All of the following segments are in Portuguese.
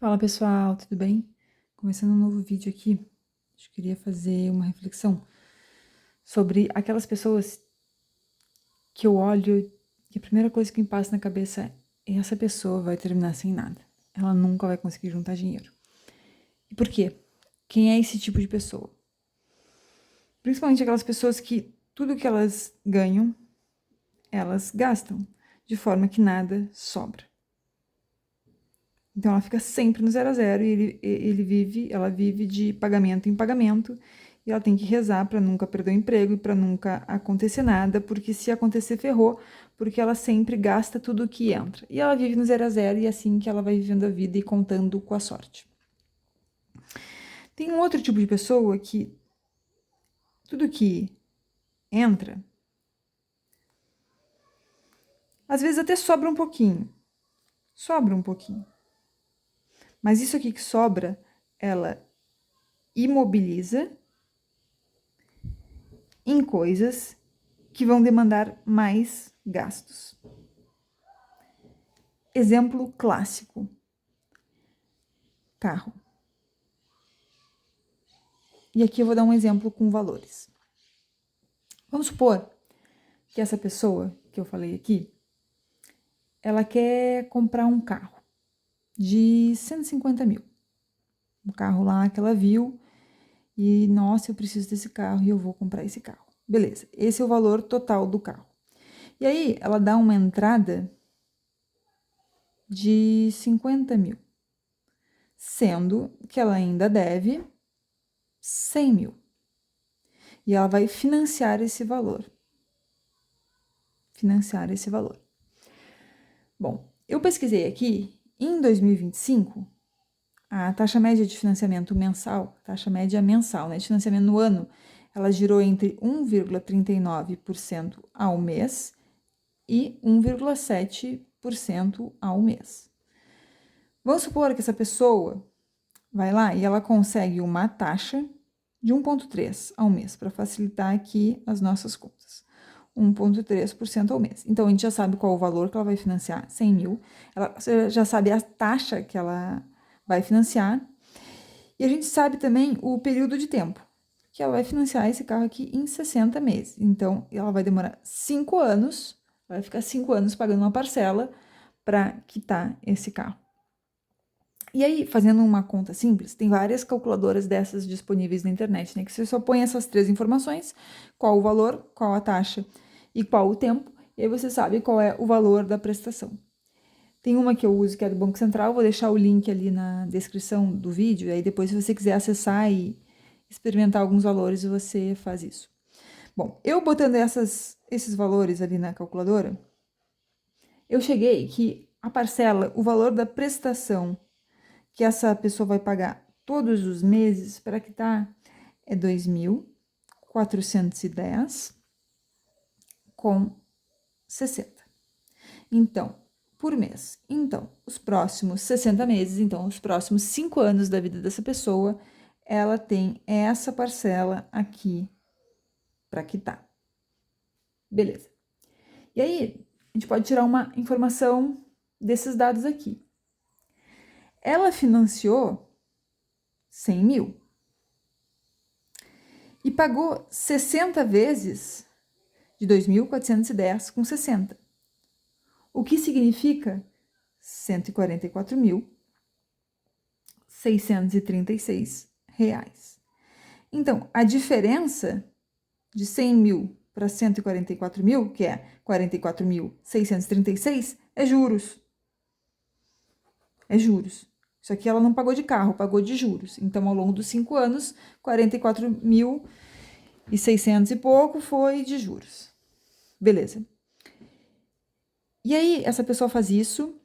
Fala pessoal, tudo bem? Começando um novo vídeo aqui, eu queria fazer uma reflexão sobre aquelas pessoas que eu olho e a primeira coisa que me passa na cabeça é essa pessoa vai terminar sem nada. Ela nunca vai conseguir juntar dinheiro. E por quê? Quem é esse tipo de pessoa? Principalmente aquelas pessoas que tudo que elas ganham, elas gastam, de forma que nada sobra. Então ela fica sempre no zero a zero e ela vive de pagamento em pagamento e ela tem que rezar para nunca perder o emprego e para nunca acontecer nada, porque se acontecer ferrou, porque ela sempre gasta tudo que entra. E ela vive no zero a zero e é assim que ela vai vivendo a vida e contando com a sorte. Tem um outro tipo de pessoa que tudo que entra, às vezes até sobra um pouquinho. Sobra um pouquinho. Mas isso aqui que sobra, ela imobiliza em coisas que vão demandar mais gastos. Exemplo clássico: carro. E aqui eu vou dar um exemplo com valores. Vamos supor que essa pessoa que eu falei aqui, ela quer comprar um carro de 150 mil. Um carro lá que ela viu e, nossa, eu preciso desse carro e eu vou comprar esse carro. Beleza, esse é o valor total do carro. E aí ela dá uma entrada de 50 mil, sendo que ela ainda deve 100 mil. E ela vai financiar esse valor. Bom, eu pesquisei aqui, em 2025, a taxa média de financiamento mensal, taxa média mensal, né, de financiamento no ano, ela girou entre 1,39% ao mês e 1,7% ao mês. Vamos supor que essa pessoa vai lá e ela consegue uma taxa de 1,3% ao mês, para facilitar aqui as nossas contas. 1,3% ao mês. Então, a gente já sabe qual o valor que ela vai financiar, 100 mil. Você já sabe a taxa que ela vai financiar. E a gente sabe também o período de tempo que ela vai financiar esse carro aqui em 60 meses. Então, ela vai demorar 5 anos, vai ficar 5 anos pagando uma parcela para quitar esse carro. E aí, fazendo uma conta simples, tem várias calculadoras dessas disponíveis na internet, né? Que você só põe essas três informações: qual o valor, qual a taxa e qual o tempo, e aí você sabe qual é o valor da prestação. Tem uma que eu uso que é do Banco Central, vou deixar o link ali na descrição do vídeo, e aí depois, se você quiser acessar e experimentar alguns valores, você faz isso. Bom, eu botando esses valores ali na calculadora, eu cheguei que a parcela, o valor da prestação que essa pessoa vai pagar todos os meses para quitar é 2.410,60. Então, por mês. Então, os próximos 60 meses, então, os próximos 5 anos da vida dessa pessoa, ela tem essa parcela aqui para quitar. Beleza. E aí, a gente pode tirar uma informação desses dados aqui. Ela financiou 100 mil e pagou 60 vezes de 2.410,60, o que significa 144.636 reais. Então, a diferença de 100 mil para 144 mil, que é 44.636, é juros. É juros. Isso aqui ela não pagou de carro, pagou de juros. Então, ao longo dos 5 anos, 44.600 e pouco foi de juros. Beleza. E aí, essa pessoa faz isso.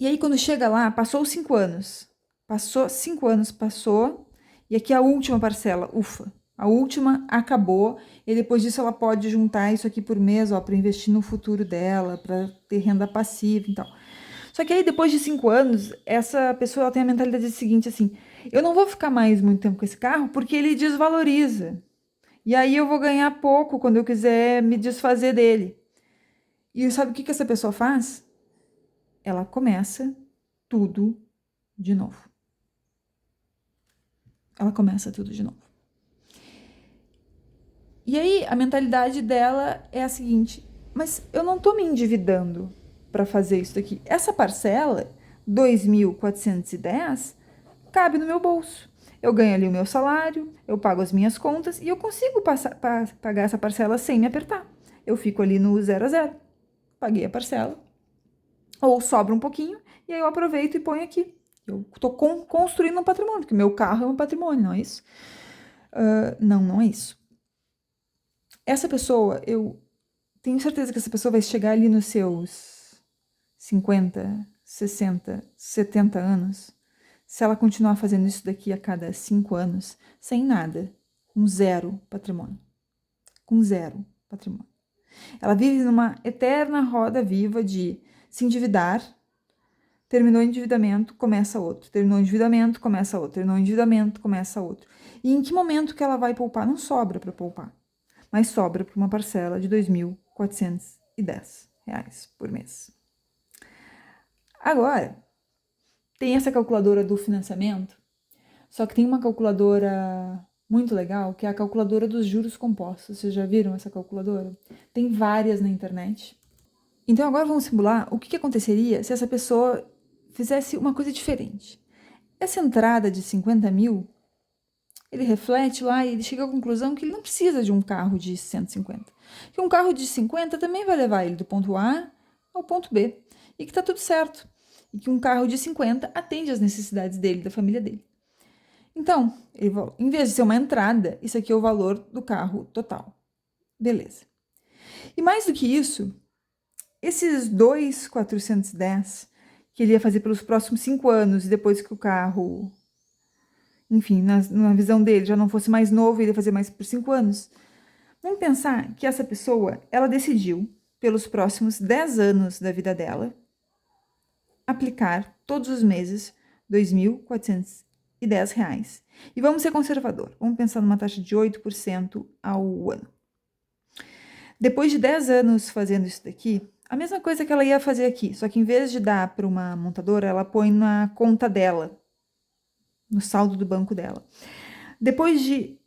E aí, quando chega lá, passou os 5 anos. Passou 5 anos, passou. E aqui a última parcela, ufa. A última acabou. E depois disso, ela pode juntar isso aqui por mês, ó, para investir no futuro dela, para ter renda passiva e tal. Só que aí, depois de 5 anos, essa pessoa ela tem a mentalidade seguinte, assim: eu não vou ficar mais muito tempo com esse carro porque ele desvaloriza. E aí eu vou ganhar pouco quando eu quiser me desfazer dele. E sabe o que essa pessoa faz? Ela começa tudo de novo. Ela começa tudo de novo. E aí, a mentalidade dela é a seguinte: mas eu não tô me endividando para fazer isso daqui. Essa parcela, 2.410, cabe no meu bolso. Eu ganho ali o meu salário, eu pago as minhas contas e eu consigo pagar essa parcela sem me apertar. Eu fico ali no 0 a 0. Paguei a parcela. Ou sobra um pouquinho e aí eu aproveito e ponho aqui. Eu tô construindo um patrimônio, porque o meu carro é um patrimônio, não é isso? Não é isso. Essa pessoa, eu tenho certeza que essa pessoa vai chegar ali nos seus 50, 60, 70 anos, se ela continuar fazendo isso daqui a cada 5 anos, sem nada, com zero patrimônio. Com zero patrimônio. Ela vive numa eterna roda viva de se endividar, terminou o endividamento, começa outro. Terminou o endividamento, começa outro. Terminou o endividamento, começa outro. E em que momento que ela vai poupar? Não sobra para poupar, mas sobra para uma parcela de R$ 2.410 por mês. Agora, tem essa calculadora do financiamento, só que tem uma calculadora muito legal, que é a calculadora dos juros compostos. Vocês já viram essa calculadora? Tem várias na internet. Então agora vamos simular o que aconteceria se essa pessoa fizesse uma coisa diferente. Essa entrada de 50 mil, ele reflete lá e ele chega à conclusão que ele não precisa de um carro de 150. Que um carro de 50 também vai levar ele do ponto A ao ponto B. E que tá tudo certo. E que um carro de 50 atende às necessidades dele, da família dele. Então, em vez de ser uma entrada, isso aqui é o valor do carro total. Beleza. E mais do que isso, esses 2.410 que ele ia fazer pelos próximos 5 anos, e depois que o carro, enfim, na visão dele, já não fosse mais novo, ele ia fazer mais por 5 anos. Vamos pensar que essa pessoa, ela decidiu, pelos próximos 10 anos da vida dela, aplicar todos os meses R$ 2.410. E vamos ser conservador, vamos pensar numa taxa de 8% ao ano. Depois de 10 anos fazendo isso daqui, a mesma coisa que ela ia fazer aqui, só que em vez de dar para uma montadora, ela põe na conta dela, no saldo do banco dela. Depois de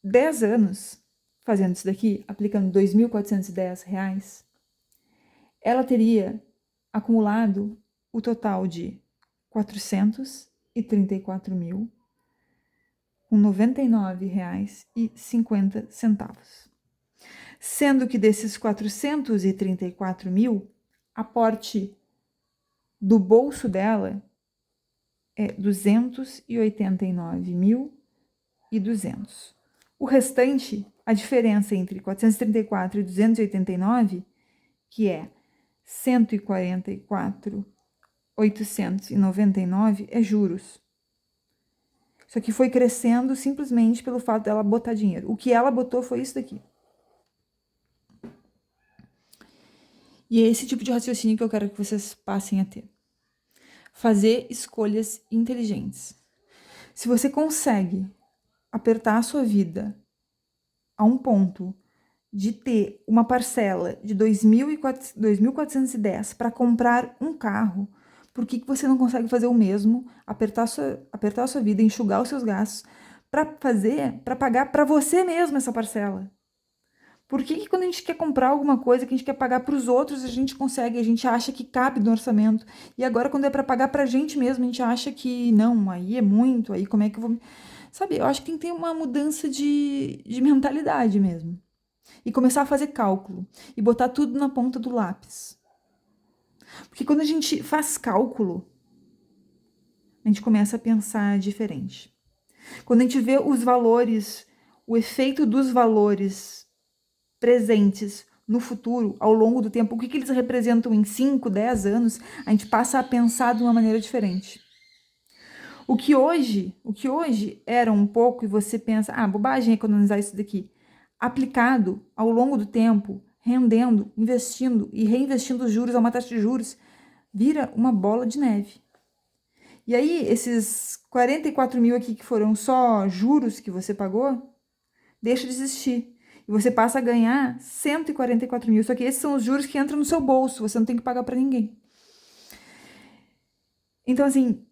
10 anos fazendo isso daqui, aplicando R$ 2.410, ela teria acumulado o total de R$ 434.099,50. Sendo que desses 434 mil, aporte do bolso dela é 289.200. O restante, a diferença entre 434 e 289, que é 144.899, é juros. Isso aqui foi crescendo simplesmente pelo fato dela botar dinheiro. O que ela botou foi isso daqui. E é esse tipo de raciocínio que eu quero que vocês passem a ter. Fazer escolhas inteligentes. Se você consegue apertar a sua vida a um ponto de ter uma parcela de 2.410 para comprar um carro, por que você não consegue fazer o mesmo, apertar a sua vida, enxugar os seus gastos, para pagar para você mesmo essa parcela? Por que quando a gente quer comprar alguma coisa que a gente quer pagar para os outros, a gente consegue, a gente acha que cabe no orçamento, e agora quando é para pagar para a gente mesmo, a gente acha que não, aí é muito, aí como é que eu vou... Sabe, eu acho que tem que ter uma mudança de mentalidade mesmo. E começar a fazer cálculo, e botar tudo na ponta do lápis. Porque quando a gente faz cálculo, a gente começa a pensar diferente. Quando a gente vê os valores, o efeito dos valores presentes no futuro, ao longo do tempo, o que eles representam em 5, 10 anos, a gente passa a pensar de uma maneira diferente. O que hoje era um pouco, e você pensa, bobagem economizar isso daqui, aplicado ao longo do tempo, rendendo, investindo e reinvestindo os juros a uma taxa de juros, vira uma bola de neve. E aí, esses 44 mil aqui que foram só juros que você pagou, deixa de existir. E você passa a ganhar 144 mil. Só que esses são os juros que entram no seu bolso. Você não tem que pagar para ninguém. Então, assim,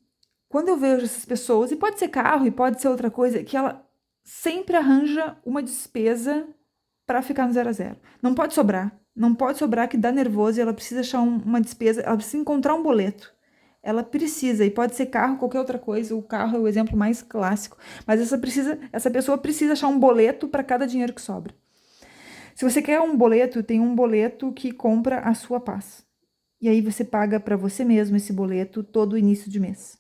Quando eu vejo essas pessoas, e pode ser carro, e pode ser outra coisa, que ela sempre arranja uma despesa para ficar no 0 a 0. Não pode sobrar. Não pode sobrar, que dá nervoso, e ela precisa achar uma despesa, ela precisa encontrar um boleto. Ela precisa, e pode ser carro, qualquer outra coisa. O carro é o exemplo mais clássico. Mas essa pessoa precisa achar um boleto para cada dinheiro que sobra. Se você quer um boleto, tem um boleto que compra a sua paz. E aí você paga para você mesmo esse boleto todo início de mês.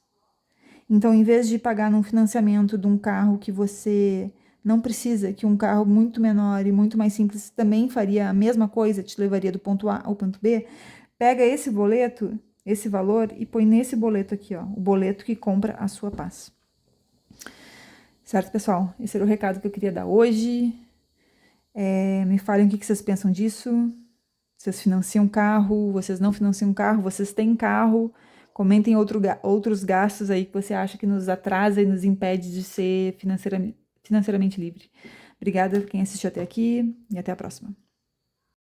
Então, em vez de pagar num financiamento de um carro que você não precisa, que um carro muito menor e muito mais simples também faria a mesma coisa, te levaria do ponto A ao ponto B, pega esse boleto, esse valor, e põe nesse boleto aqui, ó, o boleto que compra a sua paz. Certo, pessoal? Esse era o recado que eu queria dar hoje. Me falem o que vocês pensam disso. Vocês financiam carro, vocês não financiam carro, vocês têm carro. Comentem outros gastos aí que você acha que nos atrasa e nos impede de ser financeiramente livre. Obrigada por quem assistiu até aqui e até a próxima.